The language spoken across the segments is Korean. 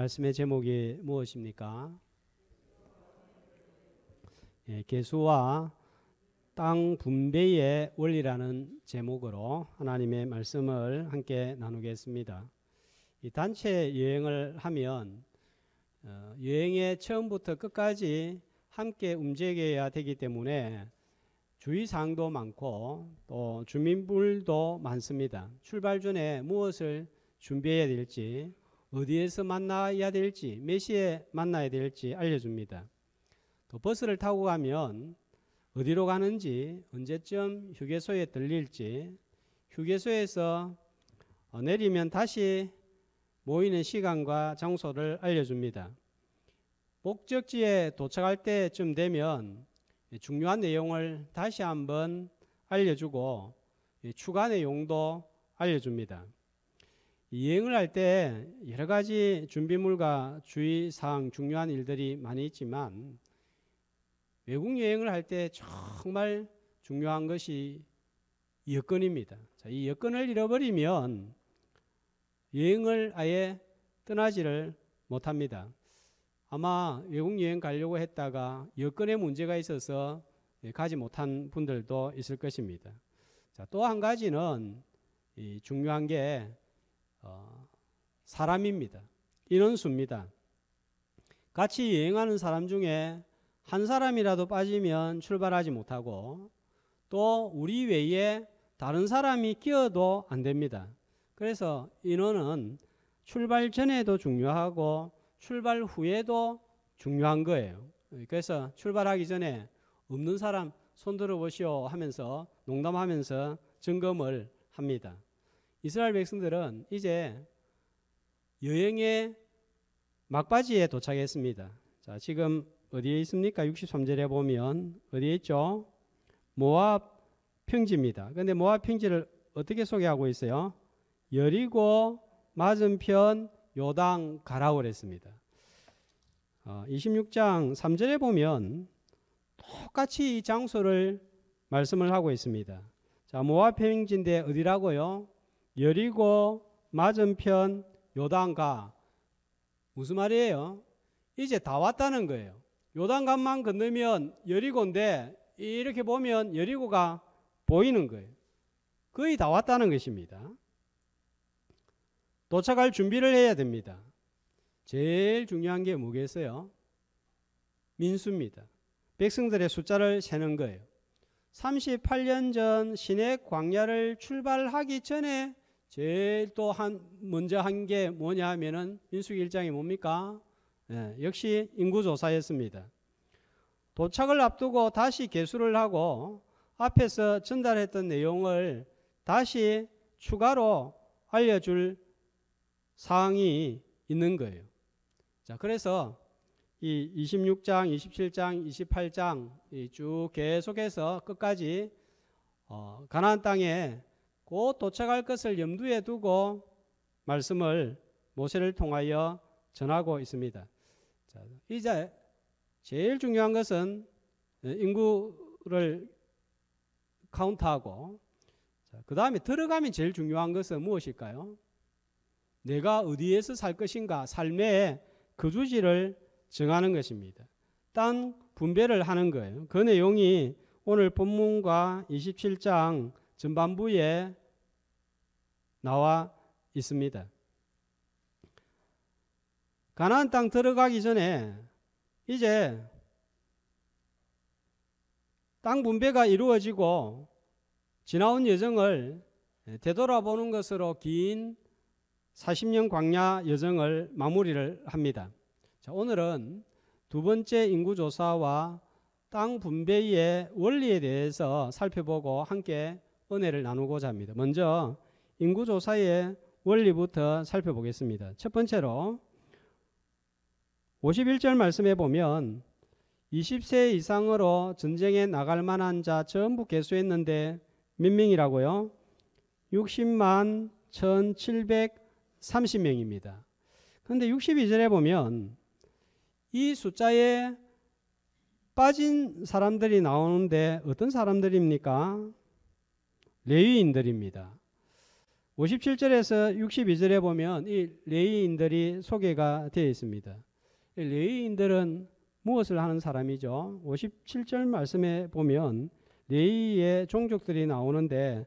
말씀의 제목이 무엇입니까? 계수와 땅 분배의 원리라는 제목으로 하나님의 말씀을 함께 나누겠습니다. 이 단체 여행을 하면 여행의 처음부터 끝까지 함께 움직여야 되기 때문에 주의사항도 많고 또 주민들도 많습니다. 출발 전에 무엇을 준비해야 될지, 어디에서 만나야 될지, 몇 시에 만나야 될지 알려줍니다. 또 버스를 타고 가면 어디로 가는지, 언제쯤 휴게소에 들릴지, 휴게소에서 내리면 다시 모이는 시간과 장소를 알려줍니다. 목적지에 도착할 때쯤 되면 중요한 내용을 다시 한번 알려주고 추가 내용도 알려줍니다. 여행을 할 때 여러 가지 준비물과 주의사항, 중요한 일들이 많이 있지만 외국 여행을 할 때 정말 중요한 것이 여권입니다. 자, 이 여권을 잃어버리면 여행을 아예 떠나지를 못합니다. 아마 외국 여행 가려고 했다가 여권에 문제가 있어서 가지 못한 분들도 있을 것입니다. 자, 또 한 가지는 중요한 게 사람입니다. 인원수입니다. 같이 여행하는 사람 중에 한 사람이라도 빠지면 출발하지 못하고 또 우리 외에 다른 사람이 끼어도 안 됩니다. 그래서 인원은 출발 전에도 중요하고 출발 후에도 중요한 거예요. 그래서 출발하기 전에 없는 사람 손 들어보시오 하면서 농담하면서 점검을 합니다. 이스라엘 백성들은 이제 여행의 막바지에 도착했습니다. 자, 지금 어디에 있습니까? 63절에 보면 어디에 있죠? 모압 평지입니다. 그런데 모압 평지를 어떻게 소개하고 있어요? 여리고 맞은편 요단 가라고 그랬습니다. 26장 3절에 보면 똑같이 이 장소를 말씀을 하고 있습니다. 자, 모압 평지인데 어디라고요? 여리고 맞은편 요단가. 무슨 말이에요? 이제 다 왔다는 거예요. 요단강만 건너면 여리고인데 이렇게 보면 여리고가 보이는 거예요. 거의 다 왔다는 것입니다. 도착할 준비를 해야 됩니다. 제일 중요한 게 뭐겠어요? 민수입니다. 백성들의 숫자를 세는 거예요. 38년 전 시내 광야를 출발하기 전에 제일 또 먼저 한 게 뭐냐 하면은 민수기 1장이 뭡니까? 역시 인구조사였습니다. 도착을 앞두고 다시 개수를 하고 앞에서 전달했던 내용을 다시 추가로 알려줄 사항이 있는 거예요. 자, 그래서 이 26장, 27장, 28장 쭉 계속해서 끝까지 가나안 땅에 곧 도착할 것을 염두에 두고 말씀을 모세를 통하여 전하고 있습니다. 자, 이제 제일 중요한 것은 인구를 카운트하고 그 다음에 들어가면 제일 중요한 것은 무엇일까요? 내가 어디에서 살 것인가, 삶의 거주지를 정하는 것입니다. 땅 분배를 하는 거예요. 그 내용이 오늘 본문과 27장 전반부에 나와 있습니다. 가나안 땅 들어가기 전에 이제 땅 분배가 이루어지고 지나온 여정을 되돌아보는 것으로 긴 40년 광야 여정을 마무리를 합니다. 자, 오늘은 두 번째 인구조사와 땅 분배의 원리에 대해서 살펴보고 함께 은혜를 나누고자 합니다. 먼저 인구조사의 원리부터 살펴보겠습니다. 첫 번째로 51절 말씀에 보면 20세 이상으로 전쟁에 나갈 만한 자 전부 계수했는데 몇 명이라고요? 60만 1730명입니다. 그런데 62절에 보면 이 숫자에 빠진 사람들이 나오는데 어떤 사람들입니까? 레위인들입니다. 57절에서 62절에 보면 이 레위인들이 소개가 되어 있습니다. 이 레위인들은 무엇을 하는 사람이죠? 57절 말씀에 보면 레위의 종족들이 나오는데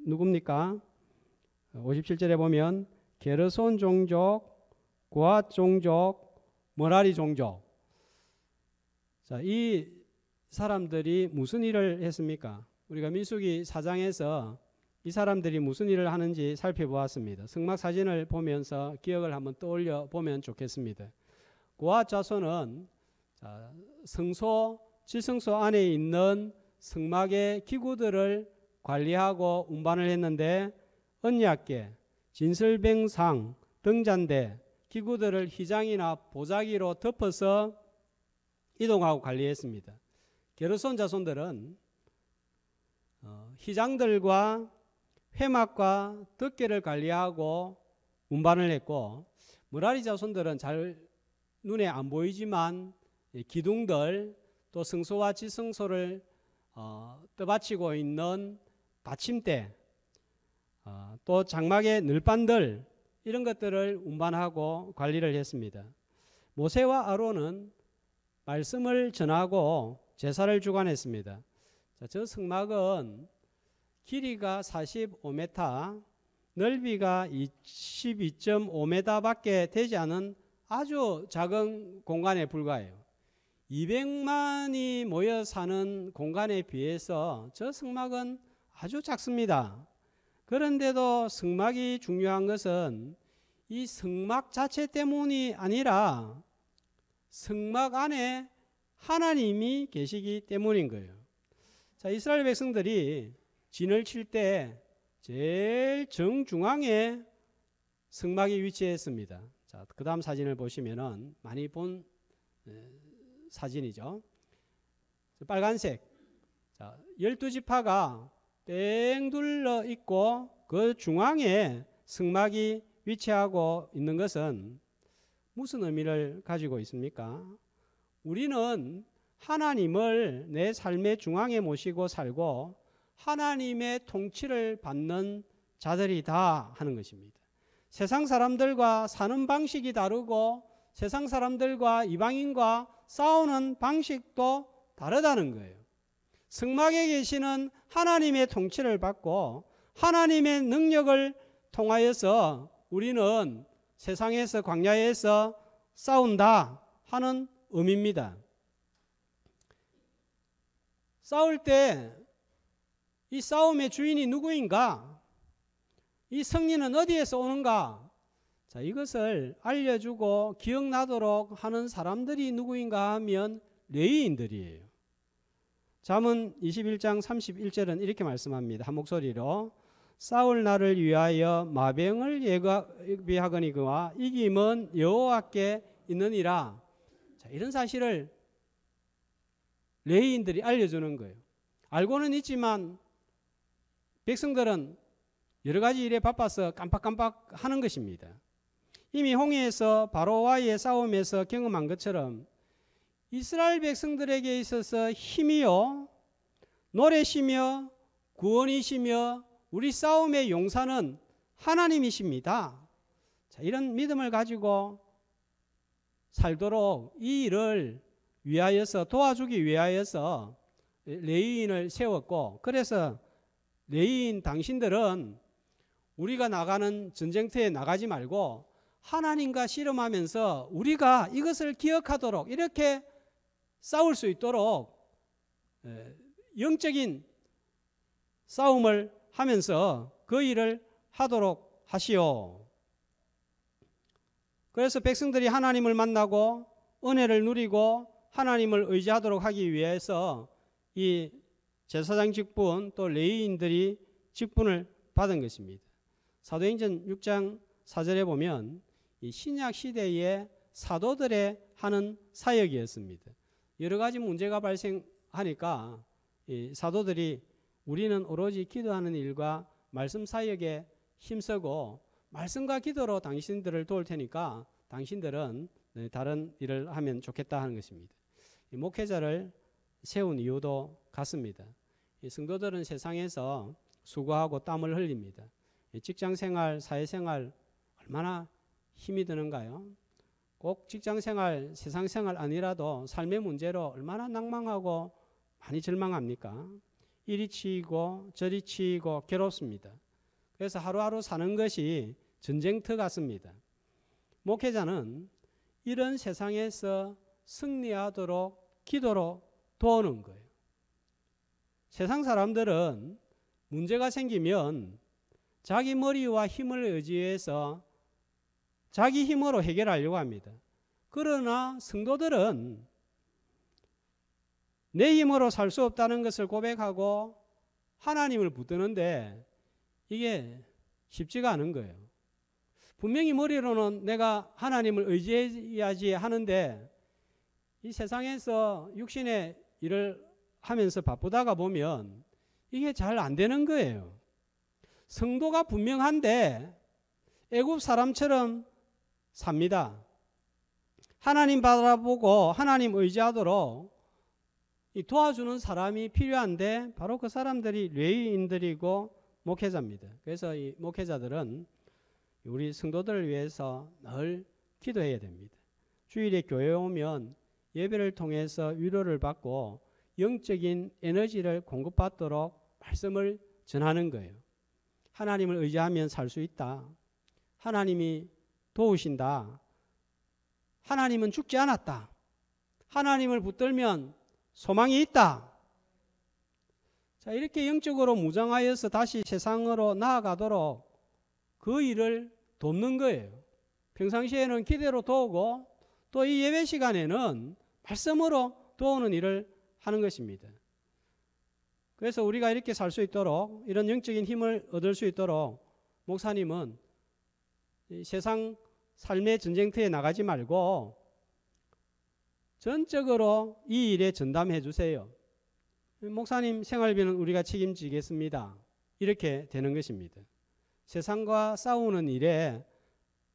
누굽니까? 57절에 보면 게르손 종족, 고앗 종족, 머라리 종족. 자, 이 사람들이 무슨 일을 했습니까? 우리가 민수기 4장에서 이 사람들이 무슨 일을 하는지 살펴보았습니다. 성막 사진을 보면서 기억을 한번 떠올려 보면 좋겠습니다. 고앗 자손은 성소, 지성소 안에 있는 성막의 기구들을 관리하고 운반을 했는데 언약궤, 진설병상, 등잔대, 기구들을 휘장이나 보자기로 덮어서 이동하고 관리했습니다. 게르손 자손들은 휘장들과 회막과 덮개를 관리하고 운반을 했고, 머라리 자손들은 잘 눈에 안 보이지만 기둥들, 또 성소와 지성소를 떠받치고 있는 받침대, 또 장막의 늘반들, 이런 것들을 운반하고 관리를 했습니다. 모세와 아론은 말씀을 전하고 제사를 주관했습니다. 저 성막은 길이가 45m, 넓이가 22.5m 밖에 되지 않은 아주 작은 공간에 불과해요. 200만이 모여 사는 공간에 비해서 저 성막은 아주 작습니다. 그런데도 성막이 중요한 것은 이 성막 자체 때문이 아니라 성막 안에 하나님이 계시기 때문인 거예요. 자, 이스라엘 백성들이 진을 칠 때 제일 정중앙에 성막이 위치했습니다. 자, 그 다음 사진을 보시면은 많이 본 사진이죠. 빨간색. 자, 12지파가 뺑 둘러 있고 그 중앙에 성막이 위치하고 있는 것은 무슨 의미를 가지고 있습니까? 우리는 하나님을 내 삶의 중앙에 모시고 살고 하나님의 통치를 받는 자들이다 하는 것입니다. 세상 사람들과 사는 방식이 다르고 세상 사람들과 이방인과 싸우는 방식도 다르다는 거예요. 성막에 계시는 하나님의 통치를 받고 하나님의 능력을 통하여서 우리는 세상에서 광야에서 싸운다 하는 의미입니다. 싸울 때 이 싸움의 주인이 누구인가? 이 승리는 어디에서 오는가? 자, 이것을 알려주고 기억나도록 하는 사람들이 누구인가 하면 레위인들이에요. 잠언 21장 31절은 이렇게 말씀합니다. 한 목소리로 싸울 날을 위하여 마병을 예비하거니와 이김은 여호와께 있느니라. 자, 이런 사실을 레위인들이 알려주는 거예요. 알고는 있지만 백성들은 여러 가지 일에 바빠서 깜빡깜빡 하는 것입니다. 이미 홍해에서 바로와의 싸움에서 경험한 것처럼 이스라엘 백성들에게 있어서 힘이요, 노래시며 구원이시며 우리 싸움의 용사는 하나님이십니다. 자, 이런 믿음을 가지고 살도록 이 일을 위하여서 도와주기 위하여서 레위인을 세웠고, 그래서 레위인 당신들은 우리가 나가는 전쟁터에 나가지 말고 하나님과 씨름하면서 우리가 이것을 기억하도록 이렇게 싸울 수 있도록 영적인 싸움을 하면서 그 일을 하도록 하시오. 그래서 백성들이 하나님을 만나고 은혜를 누리고 하나님을 의지하도록 하기 위해서 이 제사장 직분 또 레위인들이 직분을 받은 것입니다. 사도행전 6장 4절에 보면 이 신약 시대의 사도들의 하는 사역이었습니다. 여러 가지 문제가 발생하니까 이 사도들이 우리는 오로지 기도하는 일과 말씀 사역에 힘쓰고 말씀과 기도로 당신들을 도울 테니까 당신들은 다른 일을 하면 좋겠다 하는 것입니다. 이 목회자를 세운 이유도 같습니다. 이 성도들은 세상에서 수고하고 땀을 흘립니다. 직장생활, 사회생활 얼마나 힘이 드는가요? 꼭 직장생활, 세상생활 아니라도 삶의 문제로 얼마나 낭망하고 많이 절망합니까? 이리 치이고 저리 치이고 괴롭습니다. 그래서 하루하루 사는 것이 전쟁터 같습니다. 목회자는 이런 세상에서 승리하도록 기도로 도우는 거예요. 세상 사람들은 문제가 생기면 자기 머리와 힘을 의지해서 자기 힘으로 해결하려고 합니다. 그러나 성도들은 내 힘으로 살 수 없다는 것을 고백하고 하나님을 붙드는데 이게 쉽지가 않은 거예요. 분명히 머리로는 내가 하나님을 의지해야지 하는데 이 세상에서 육신의 일을 하면서 바쁘다가 보면 이게 잘 안 되는 거예요. 성도가 분명한데 애굽 사람처럼 삽니다. 하나님 바라보고 하나님 의지하도록 도와주는 사람이 필요한데 바로 그 사람들이 레위인들이고 목회자입니다. 그래서 이 목회자들은 우리 성도들을 위해서 늘 기도해야 됩니다. 주일에 교회에 오면 예배를 통해서 위로를 받고 영적인 에너지를 공급받도록 말씀을 전하는 거예요. 하나님을 의지하면 살 수 있다. 하나님이 도우신다. 하나님은 죽지 않았다. 하나님을 붙들면 소망이 있다. 자, 이렇게 영적으로 무장하여서 다시 세상으로 나아가도록 그 일을 돕는 거예요. 평상시에는 기대로 도우고 또 이 예배 시간에는 말씀으로 도우는 일을 하는 것입니다. 그래서 우리가 이렇게 살 수 있도록 이런 영적인 힘을 얻을 수 있도록 목사님은 이 세상 삶의 전쟁터에 나가지 말고 전적으로 이 일에 전담해 주세요. 목사님 생활비는 우리가 책임지겠습니다. 이렇게 되는 것입니다. 세상과 싸우는 일에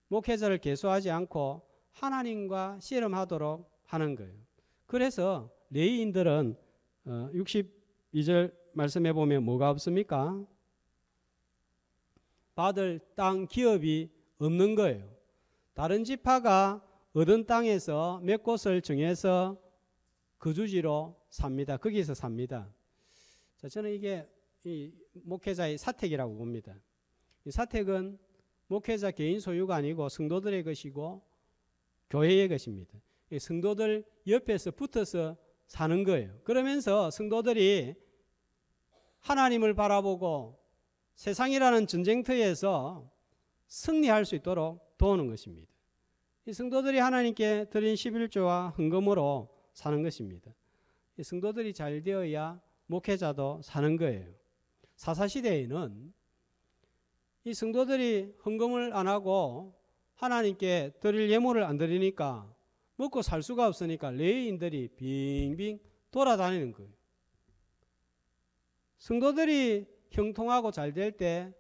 목회자를 계수하지 않고 하나님과 씨름하도록 하는 거예요. 그래서 레위인들은 62절 말씀해 보면 뭐가 없습니까? 받을 땅 기업이 없는 거예요. 다른 지파가 얻은 땅에서 몇 곳을 정해서 거주지로 삽니다. 거기서 삽니다. 자, 저는 이게 이 목회자의 사택이라고 봅니다. 이 사택은 목회자 개인 소유가 아니고 성도들의 것이고 교회의 것입니다. 이 성도들 옆에서 붙어서 사는 거예요. 그러면서 성도들이 하나님을 바라보고 세상이라는 전쟁터에서 승리할 수 있도록 도우는 것입니다. 이 성도들이 하나님께 드린 11조와 헌금으로 사는 것입니다. 이 성도들이 잘 되어야 목회자도 사는 거예요. 사사시대에는 이 성도들이 헌금을 안 하고 하나님께 드릴 예물을 안 드리니까 먹고 살 수가 없으니까 레위인들이 빙빙 돌아다니는 거예요. 성도들이 형통하고 잘 될 때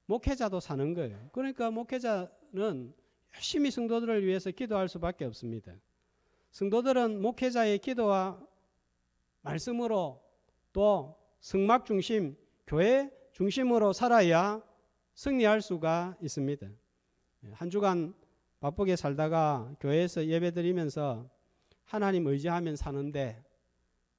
목회자도 사는 거예요. 그러니까 목회자는 열심히 성도들을 위해서 기도할 수밖에 없습니다. 성도들은 목회자의 기도와 말씀으로 또 성막 중심, 교회 중심으로 살아야 승리할 수가 있습니다. 한 주간 바쁘게 살다가 교회에서 예배드리면서 하나님 의지하면 사는데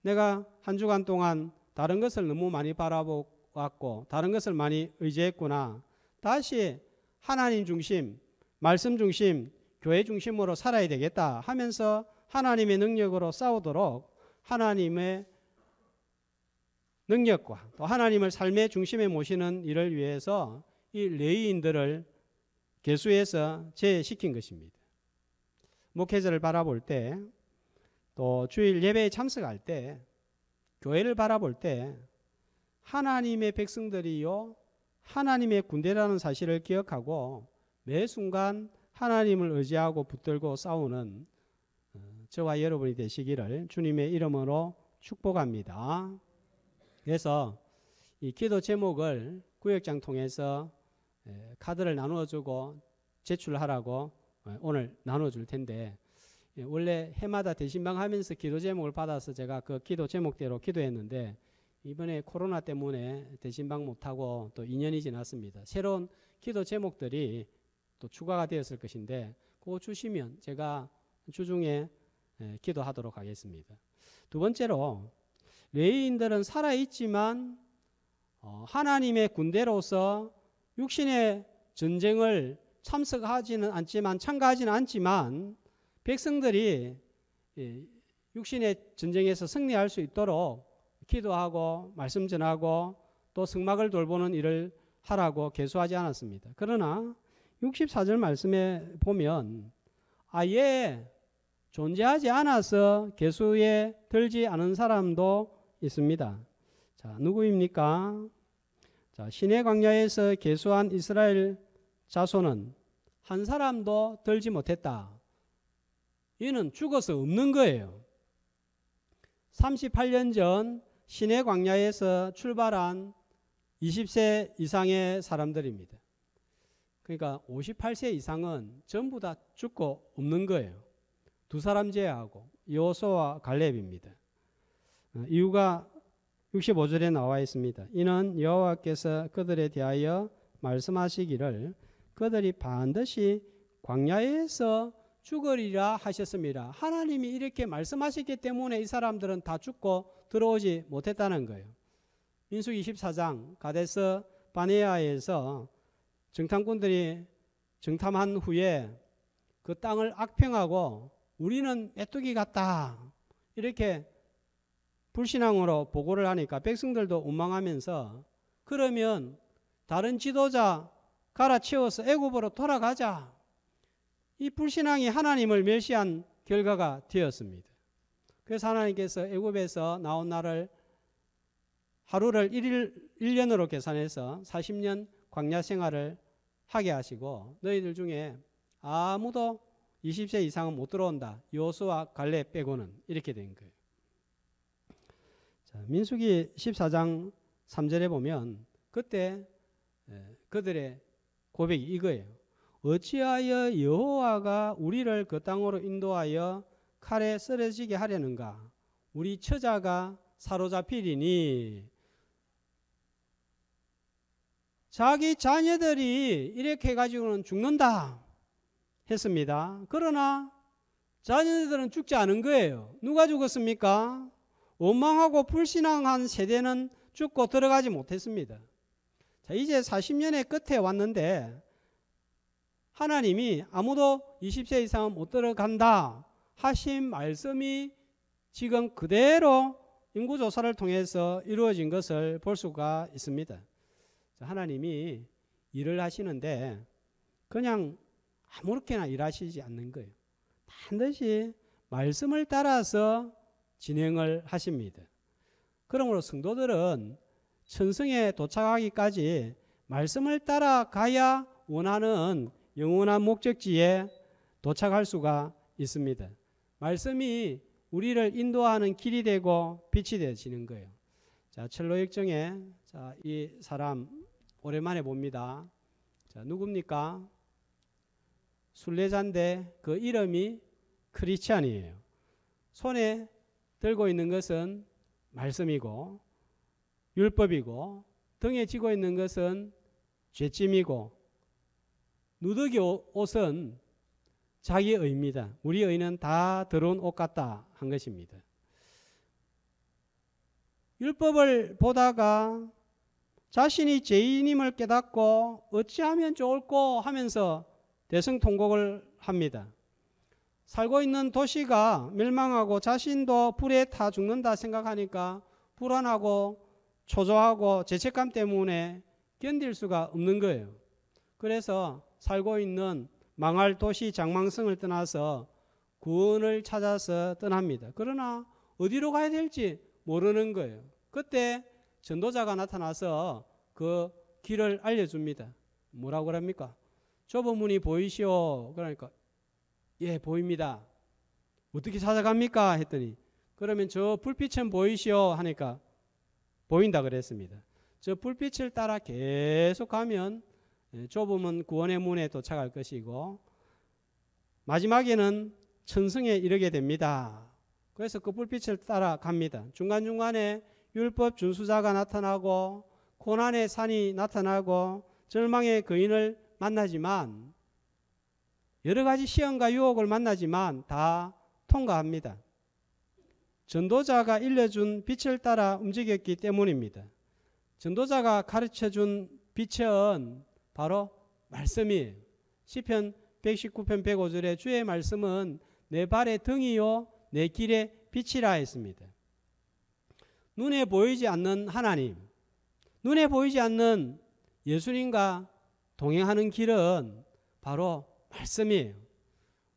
내가 한 주간 동안 다른 것을 너무 많이 바라보았고 다른 것을 많이 의지했구나. 다시 하나님 중심, 말씀 중심, 교회 중심으로 살아야 되겠다 하면서 하나님의 능력으로 싸우도록 하나님의 능력과 또 하나님을 삶의 중심에 모시는 일을 위해서 이 레위인들을 계수해서 제시킨 것입니다. 목회자를 바라볼 때 또 주일 예배에 참석할 때 교회를 바라볼 때 하나님의 백성들이요 하나님의 군대라는 사실을 기억하고 매 순간 하나님을 의지하고 붙들고 싸우는 저와 여러분이 되시기를 주님의 이름으로 축복합니다. 그래서 이 기도 제목을 구역장 통해서 카드를 나누어주고 제출하라고 오늘 나눠줄 텐데 원래 해마다 대신방 하면서 기도 제목을 받아서 제가 그 기도 제목대로 기도했는데 이번에 코로나 때문에 대신방 못하고 또 2년이 지났습니다. 새로운 기도 제목들이 또 추가가 되었을 것인데 그거 주시면 제가 주중에 기도하도록 하겠습니다. 두 번째로 레위인들은 살아있지만 하나님의 군대로서 육신의 전쟁을 참가하지는 않지만 백성들이 육신의 전쟁에서 승리할 수 있도록 기도하고 말씀 전하고 또 성막을 돌보는 일을 하라고 계수하지 않았습니다. 그러나 64절 말씀에 보면 아예 존재하지 않아서 계수에 들지 않은 사람도 있습니다. 자, 누구입니까? 자, 시내 광야에서 계수한 이스라엘 자손은 한 사람도 들지 못했다. 이는 죽어서 없는 거예요. 38년 전 시내 광야에서 출발한 20세 이상의 사람들입니다. 그러니까 58세 이상은 전부 다 죽고 없는 거예요. 두 사람 제외하고 여호수아와 갈렙입니다. 이유가 65절에 나와 있습니다. 이는 여호와께서 그들에 대하여 말씀하시기를 그들이 반드시 광야에서 죽으리라 하셨습니다. 하나님이 이렇게 말씀하셨기 때문에 이 사람들은 다 죽고 들어오지 못했다는 거예요. 민수기 24장 가데스 바네아에서 정탐꾼들이 정탐한 후에 그 땅을 악평하고 우리는 메뚜기 같다 이렇게 불신앙으로 보고를 하니까 백성들도 원망하면서 그러면 다른 지도자 갈아치워서 애굽으로 돌아가자. 이 불신앙이 하나님을 멸시한 결과가 되었습니다. 그래서 하나님께서 애굽에서 나온 날을 하루를 1년으로 계산해서 40년 광야 생활을 하게 하시고 너희들 중에 아무도 20세 이상은 못 들어온다. 여호수아 갈렙 빼고는 이렇게 된 거예요. 자, 민수기 14장 3절에 보면 그때 그들의 고백이 이거예요. 어찌하여 여호와가 우리를 그 땅으로 인도하여 칼에 쓰러지게 하려는가? 우리 처자가 사로잡히리니 자기 자녀들이 이렇게 해가지고는 죽는다 했습니다. 그러나 자녀들은 죽지 않은 거예요. 누가 죽었습니까? 원망하고 불신앙한 세대는 죽고 들어가지 못했습니다. 자, 이제 40년의 끝에 왔는데 하나님이 아무도 20세 이상은 못 들어간다 하신 말씀이 지금 그대로 인구조사를 통해서 이루어진 것을 볼 수가 있습니다. 자, 하나님이 일을 하시는데 그냥 아무렇게나 일하시지 않는 거예요. 반드시 말씀을 따라서 진행을 하십니다. 그러므로 성도들은 천성에 도착하기까지 말씀을 따라가야 원하는 영원한 목적지에 도착할 수가 있습니다. 말씀이 우리를 인도하는 길이 되고 빛이 되어지는 거예요. 자, 첼로 역정에 이 사람 오랜만에 봅니다. 자, 누굽니까? 순례자인데 그 이름이 크리스찬이에요. 손에 들고 있는 것은 말씀이고 율법이고 등에 지고 있는 것은 죄짐이고 누더기 옷은 자기 의입니다. 우리 의는 다 더러운 옷 같다 한 것입니다. 율법을 보다가 자신이 죄인임을 깨닫고 어찌하면 좋을꼬 하면서 대성통곡을 합니다. 살고 있는 도시가 멸망하고 자신도 불에 타 죽는다 생각하니까 불안하고 초조하고 죄책감 때문에 견딜 수가 없는 거예요. 그래서 살고 있는 망할 도시 장망성을 떠나서 구원을 찾아서 떠납니다. 그러나 어디로 가야 될지 모르는 거예요. 그때 전도자가 나타나서 그 길을 알려줍니다. 뭐라고 그럽니까? 좁은 문이 보이시오. 그러니까 예, 보입니다. 어떻게 찾아갑니까? 했더니 그러면 저 불빛은 보이시오 하니까 보인다 그랬습니다. 저 불빛을 따라 계속 가면 좁으면 구원의 문에 도착할 것이고 마지막에는 천성에 이르게 됩니다. 그래서 그 불빛을 따라 갑니다. 중간중간에 율법 준수자가 나타나고 고난의 산이 나타나고 절망의 거인을 만나지만 여러 가지 시험과 유혹을 만나지만 다 통과합니다. 전도자가 일러준 빛을 따라 움직였기 때문입니다. 전도자가 가르쳐준 빛은 바로 말씀이에요. 시편 119편 105절에 주의 말씀은 내 발의 등이요 내 길의 빛이라 했습니다. 눈에 보이지 않는 하나님, 눈에 보이지 않는 예수님과 동행하는 길은 바로 말씀이에요.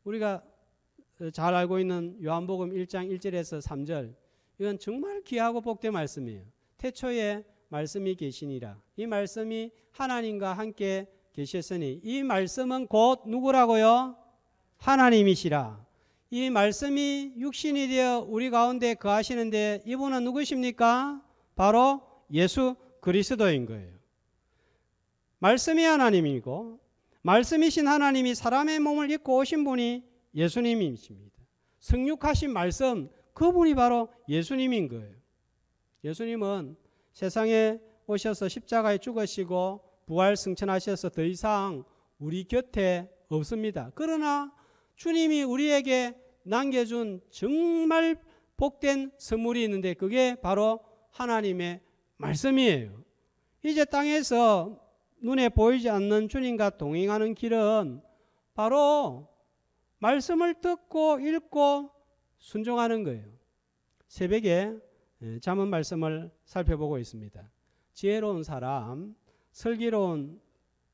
우리가 잘 알고 있는 요한복음 1장 1절에서 3절, 이건 정말 귀하고 복된 말씀이에요. 태초에 말씀이 계시니라. 이 말씀이 하나님과 함께 계셨으니 이 말씀은 곧 누구라고요? 하나님이시라. 이 말씀이 육신이 되어 우리 가운데 거하시는데 이분은 누구십니까? 바로 예수 그리스도인 거예요. 말씀이 하나님이고 말씀이신 하나님이 사람의 몸을 입고 오신 분이 예수님이십니다. 성육하신 말씀, 그분이 바로 예수님인 거예요. 예수님은 세상에 오셔서 십자가에 죽으시고 부활 승천하셔서 더 이상 우리 곁에 없습니다. 그러나 주님이 우리에게 남겨준 정말 복된 선물이 있는데 그게 바로 하나님의 말씀이에요. 이제 땅에서 눈에 보이지 않는 주님과 동행하는 길은 바로 말씀을 듣고 읽고 순종하는 거예요. 새벽에 잠언 말씀을 살펴보고 있습니다. 지혜로운 사람, 슬기로운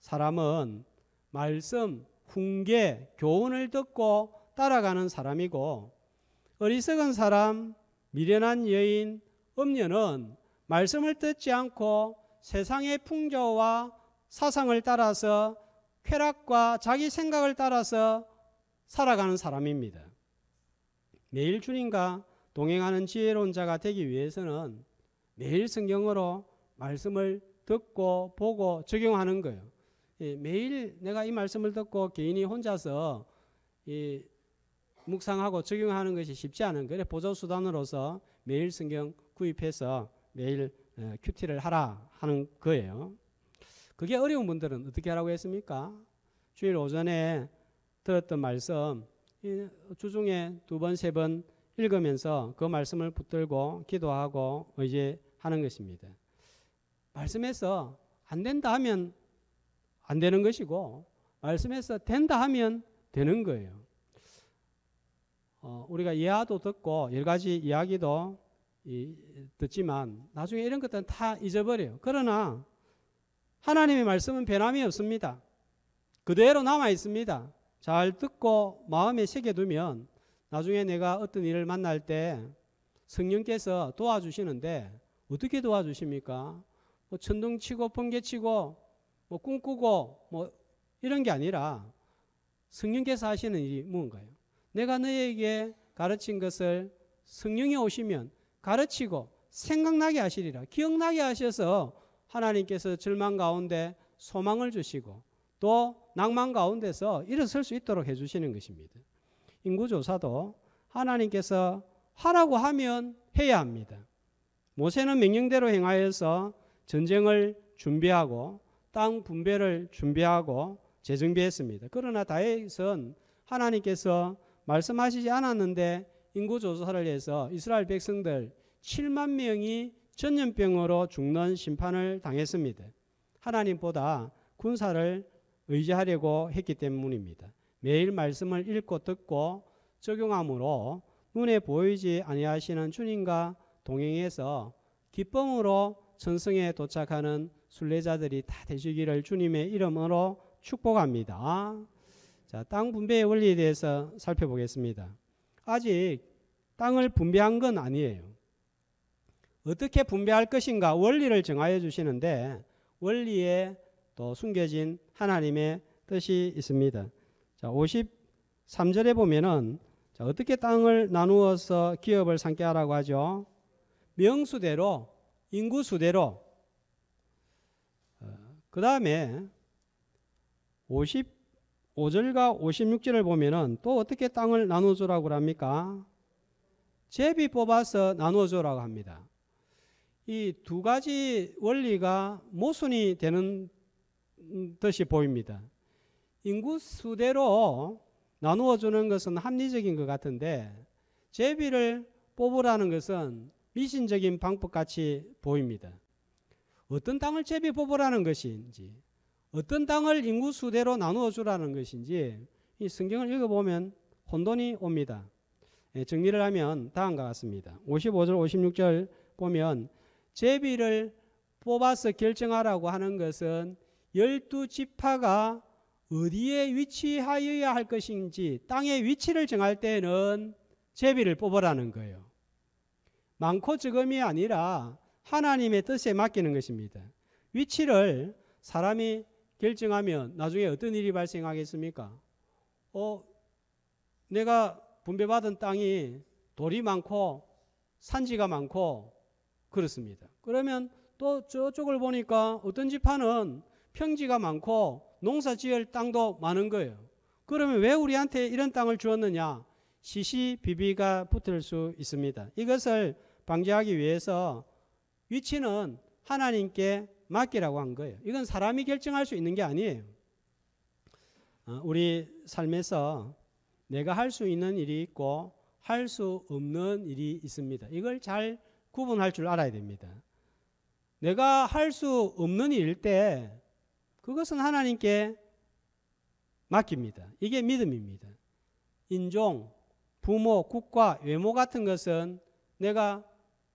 사람은 말씀, 훈계, 교훈을 듣고 따라가는 사람이고 어리석은 사람, 미련한 여인, 음녀는 말씀을 듣지 않고 세상의 풍조와 사상을 따라서 쾌락과 자기 생각을 따라서 살아가는 사람입니다. 매일 주님과 동행하는 지혜로운 자가 되기 위해서는 매일 성경으로 말씀을 듣고 보고 적용하는 거예요. 매일 내가 이 말씀을 듣고 개인이 혼자서 묵상하고 적용하는 것이 쉽지 않은 거예요. 보조수단으로서 매일 성경 구입해서 매일 큐티를 하라 하는 거예요. 그게 어려운 분들은 어떻게 하라고 했습니까? 주일 오전에 들었던 말씀 주중에 2번, 3번 읽으면서 그 말씀을 붙들고 기도하고 의지하는 것입니다. 말씀에서 안 된다 하면 안 되는 것이고 말씀에서 된다 하면 되는 거예요. 우리가 예화도 듣고 여러 가지 이야기도 듣지만 나중에 이런 것들은 다 잊어버려요. 그러나 하나님의 말씀은 변함이 없습니다. 그대로 남아 있습니다. 잘 듣고 마음에 새겨두면 나중에 내가 어떤 일을 만날 때 성령께서 도와주시는데 어떻게 도와주십니까? 뭐 천둥치고 번개치고 뭐 꿈꾸고 뭐 이런 게 아니라 성령께서 하시는 일이 뭔가요? 내가 너에게 가르친 것을 성령이 오시면 가르치고 생각나게 하시리라. 기억나게 하셔서 하나님께서 절망 가운데 소망을 주시고 또 낭만 가운데서 일어설 수 있도록 해주시는 것입니다. 인구조사도 하나님께서 하라고 하면 해야 합니다. 모세는 명령대로 행하여서 전쟁을 준비하고 땅 분배를 준비하고 재정비했습니다. 그러나 다윗은 하나님께서 말씀하시지 않았는데 인구조사를 해서 이스라엘 백성들 7만 명이 전염병으로 죽는 심판을 당했습니다. 하나님보다 군사를 의지하려고 했기 때문입니다. 매일 말씀을 읽고 듣고 적용함으로 눈에 보이지 아니하시는 주님과 동행해서 기쁨으로 천성에 도착하는 순례자들이 다 되시기를 주님의 이름으로 축복합니다. 자, 땅 분배의 원리에 대해서 살펴보겠습니다. 아직 땅을 분배한 건 아니에요. 어떻게 분배할 것인가 원리를 정하여 주시는데 원리에 또 숨겨진 하나님의 뜻이 있습니다. 자, 53절에 보면은 자, 어떻게 땅을 나누어서 기업을 삼게 하라고 하죠? 명수대로, 인구수대로. 그 다음에 55절과 56절을 보면은 또 어떻게 땅을 나눠주라고 합니까? 제비 뽑아서 나눠주라고 합니다. 이 두 가지 원리가 모순이 되는 듯이 보입니다. 인구 수대로 나누어 주는 것은 합리적인 것 같은데 제비를 뽑으라는 것은 미신적인 방법같이 보입니다. 어떤 땅을 제비 뽑으라는 것인지, 어떤 땅을 인구 수대로 나누어 주라는 것인지 이 성경을 읽어보면 혼돈이 옵니다. 정리를 하면 다음과 같습니다. 55절 56절 보면 제비를 뽑아서 결정하라고 하는 것은 12지파가 어디에 위치하여야 할 것인지 땅의 위치를 정할 때는 제비를 뽑으라는 거예요. 많고 적음이 아니라 하나님의 뜻에 맡기는 것입니다. 위치를 사람이 결정하면 나중에 어떤 일이 발생하겠습니까? 내가 분배받은 땅이 돌이 많고 산지가 많고 그렇습니다. 그러면 또 저쪽을 보니까 어떤 지파는 평지가 많고 농사 지을 땅도 많은 거예요. 그러면 왜 우리한테 이런 땅을 주었느냐? 시시비비가 붙을 수 있습니다. 이것을 방지하기 위해서 위치는 하나님께 맡기라고 한 거예요. 이건 사람이 결정할 수 있는 게 아니에요. 우리 삶에서 내가 할 수 있는 일이 있고 할 수 없는 일이 있습니다. 이걸 잘 구분할 줄 알아야 됩니다. 내가 할 수 없는 일일 때 그것은 하나님께 맡깁니다. 이게 믿음입니다. 인종, 부모, 국가, 외모 같은 것은 내가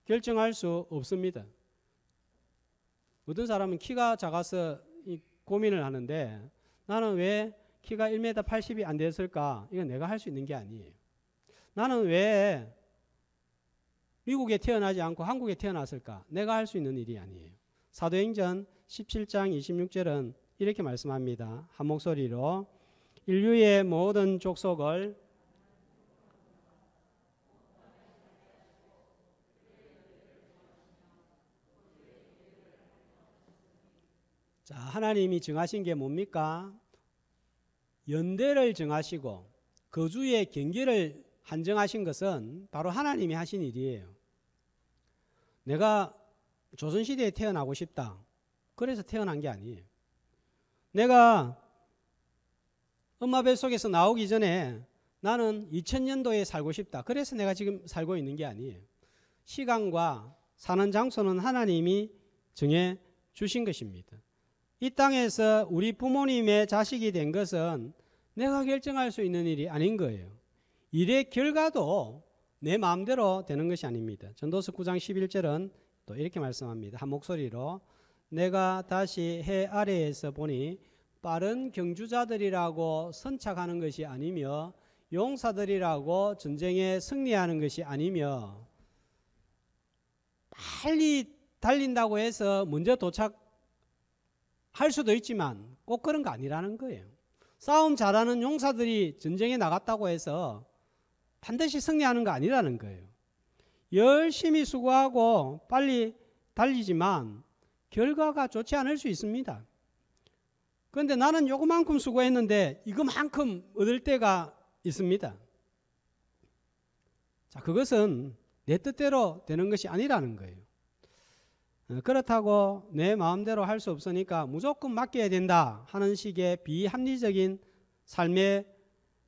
결정할 수 없습니다. 어떤 사람은 키가 작아서 고민을 하는데 나는 왜 키가 1m 80이 안 됐을까? 이건 내가 할 수 있는 게 아니에요. 나는 왜 미국에 태어나지 않고 한국에 태어났을까? 내가 할 수 있는 일이 아니에요. 사도행전 17장 26절은 이렇게 말씀합니다. 한 목소리로 인류의 모든 족속을 자, 하나님이 정하신 게 뭡니까? 연대를 정하시고 거주의 경계를 한정하신 것은 바로 하나님이 하신 일이에요. 내가 조선시대에 태어나고 싶다. 그래서 태어난 게 아니에요. 내가 엄마 뱃속에서 나오기 전에 나는 2000년도에 살고 싶다. 그래서 내가 지금 살고 있는 게 아니에요. 시간과 사는 장소는 하나님이 정해 주신 것입니다. 이 땅에서 우리 부모님의 자식이 된 것은 내가 결정할 수 있는 일이 아닌 거예요. 일의 결과도 내 마음대로 되는 것이 아닙니다. 전도서 9장 11절은 또 이렇게 말씀합니다. 한 목소리로 내가 다시 해 아래에서 보니 빠른 경주자들이라고 선착하는 것이 아니며 용사들이라고 전쟁에 승리하는 것이 아니며 빨리 달린다고 해서 먼저 도착할 수도 있지만 꼭 그런 거 아니라는 거예요. 싸움 잘하는 용사들이 전쟁에 나갔다고 해서 반드시 승리하는 거 아니라는 거예요. 열심히 수고하고 빨리 달리지만 결과가 좋지 않을 수 있습니다. 그런데 나는 요거만큼 수고했는데 이거만큼 얻을 때가 있습니다. 자, 그것은 내 뜻대로 되는 것이 아니라는 거예요. 그렇다고 내 마음대로 할 수 없으니까 무조건 맡겨야 된다 하는 식의 비합리적인 삶의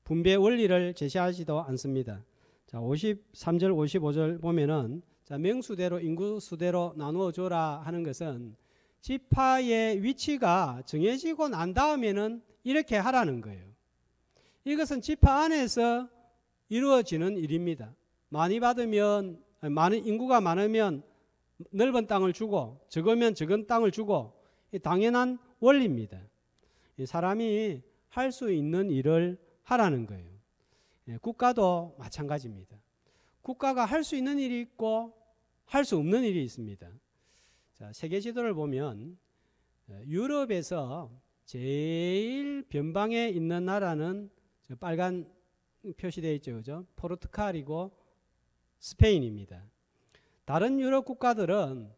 분배 원리를 제시하지도 않습니다. 자, 53절 55절 보면은 자, 명수대로 인구수대로 나누어 줘라 하는 것은 지파의 위치가 정해지고 난 다음에는 이렇게 하라는 거예요. 이것은 지파 안에서 이루어지는 일입니다. 많이 받으면 많은 인구가 많으면 넓은 땅을 주고 적으면 적은 땅을 주고 당연한 원리입니다. 사람이 할 수 있는 일을 하라는 거예요. 국가도 마찬가지입니다. 국가가 할 수 있는 일이 있고 할 수 없는 일이 있습니다. 자, 세계 지도를 보면 유럽에서 제일 변방에 있는 나라는 빨간 표시되어 있죠, 그죠? 포르투갈이고 스페인입니다. 다른 유럽 국가들은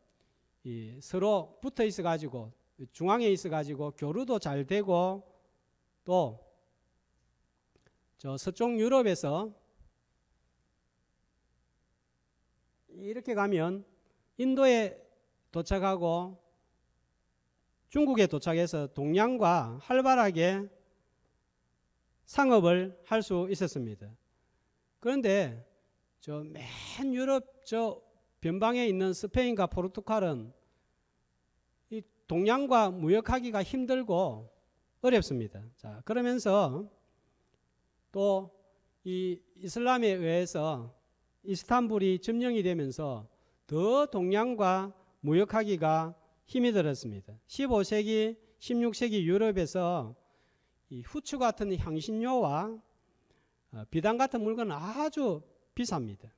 서로 붙어 있어 가지고 중앙에 있어 가지고 교류도 잘 되고 또 저 서쪽 유럽에서 이렇게 가면 인도에 도착하고 중국에 도착해서 동양과 활발하게 상업을 할 수 있었습니다. 그런데 저 맨 유럽 저 변방에 있는 스페인과 포르투갈은 이 동양과 무역하기가 힘들고 어렵습니다. 자, 그러면서 또 이 이슬람에 의해서 이스탄불이 점령이 되면서 더 동양과 무역하기가 힘이 들었습니다. 15세기, 16세기 유럽에서 이 후추 같은 향신료와 비단 같은 물건은 아주 비쌉니다.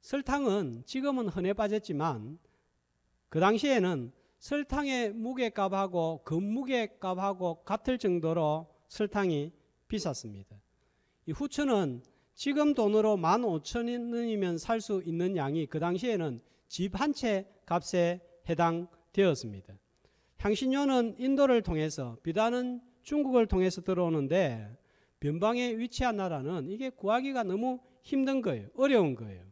설탕은 지금은 흔해 빠졌지만 그 당시에는 설탕의 무게값하고 금무게값하고 같을 정도로 설탕이 비쌌습니다. 이 후추는 지금 돈으로 15,000원이면 살 수 있는 양이 그 당시에는 집 한 채 값에 해당되었습니다. 향신료는 인도를 통해서, 비단은 중국을 통해서 들어오는데 변방에 위치한 나라는 이게 구하기가 너무 힘든 거예요. 어려운 거예요.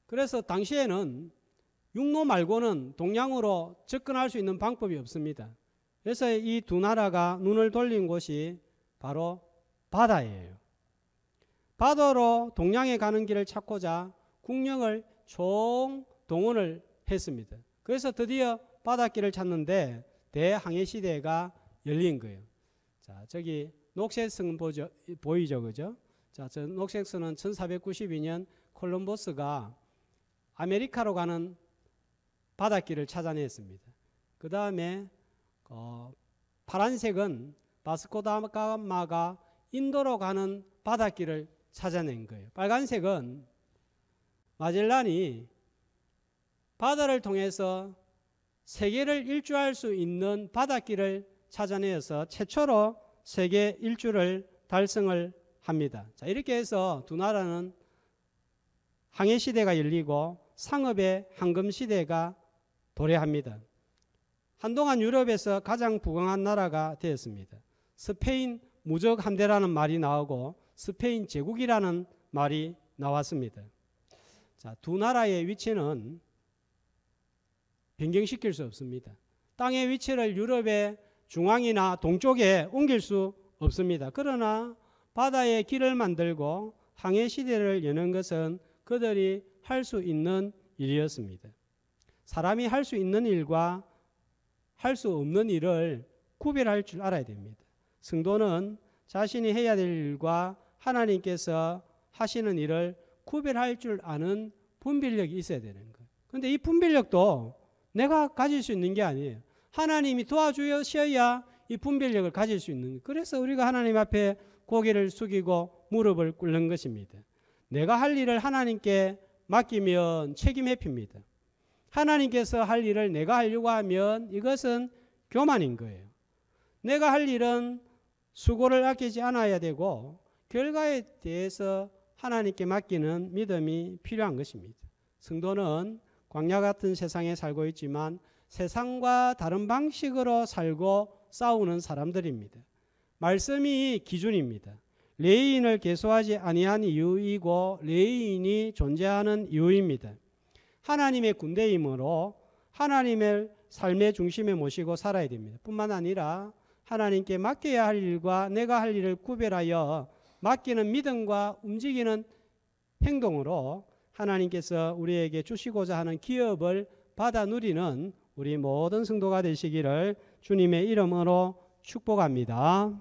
그래서 당시에는 육로 말고는 동양으로 접근할 수 있는 방법이 없습니다. 그래서 이 두 나라가 눈을 돌린 곳이 바로 바다예요. 바다로 동양에 가는 길을 찾고자 국력을 총동원을 했습니다. 그래서 드디어 바닷길을 찾는데 대항해 시대가 열린 거예요. 자, 저기 녹색선 보이죠, 그죠? 자, 저 녹색선은 1492년 콜럼버스가 아메리카로 가는 바닷길을 찾아냈습니다. 그 다음에 파란색은 바스코다가마가 인도로 가는 바닷길을 찾아낸 거예요. 빨간색은 마젤란이 바다를 통해서 세계를 일주할 수 있는 바닷길을 찾아내어서 최초로 세계 일주를 달성을 합니다. 자, 이렇게 해서 두 나라는 항해 시대가 열리고 상업의 황금 시대가 도래합니다. 한동안 유럽에서 가장 부강한 나라가 되었습니다. 스페인 무적 함대라는 말이 나오고 스페인 제국이라는 말이 나왔습니다. 자, 두 나라의 위치는 변경시킬 수 없습니다. 땅의 위치를 유럽의 중앙이나 동쪽에 옮길 수 없습니다. 그러나 바다에 길을 만들고 항해 시대를 여는 것은 그들이 할 수 있는 일이었습니다. 사람이 할 수 있는 일과 할 수 없는 일을 구별할 줄 알아야 됩니다. 성도는 자신이 해야 될 일과 하나님께서 하시는 일을 구별할 줄 아는 분별력이 있어야 되는 거예요. 그런데 이 분별력도 내가 가질 수 있는 게 아니에요. 하나님이 도와주셔야 이 분별력을 가질 수 있는 거예요. 그래서 우리가 하나님 앞에 고개를 숙이고 무릎을 꿇는 것입니다. 내가 할 일을 하나님께 맡기면 책임 회피입니다. 하나님께서 할 일을 내가 하려고 하면 이것은 교만인 거예요. 내가 할 일은 수고를 아끼지 않아야 되고 결과에 대해서 하나님께 맡기는 믿음이 필요한 것입니다. 성도는 광야 같은 세상에 살고 있지만 세상과 다른 방식으로 살고 싸우는 사람들입니다. 말씀이 기준입니다. 레위인을 계수하지 아니한 이유이고 레위인이 존재하는 이유입니다. 하나님의 군대이므로 하나님을 삶의 중심에 모시고 살아야 됩니다. 뿐만 아니라 하나님께 맡겨야 할 일과 내가 할 일을 구별하여 맡기는 믿음과 움직이는 행동으로 하나님께서 우리에게 주시고자 하는 기업을 받아 누리는 우리 모든 성도가 되시기를 주님의 이름으로 축복합니다.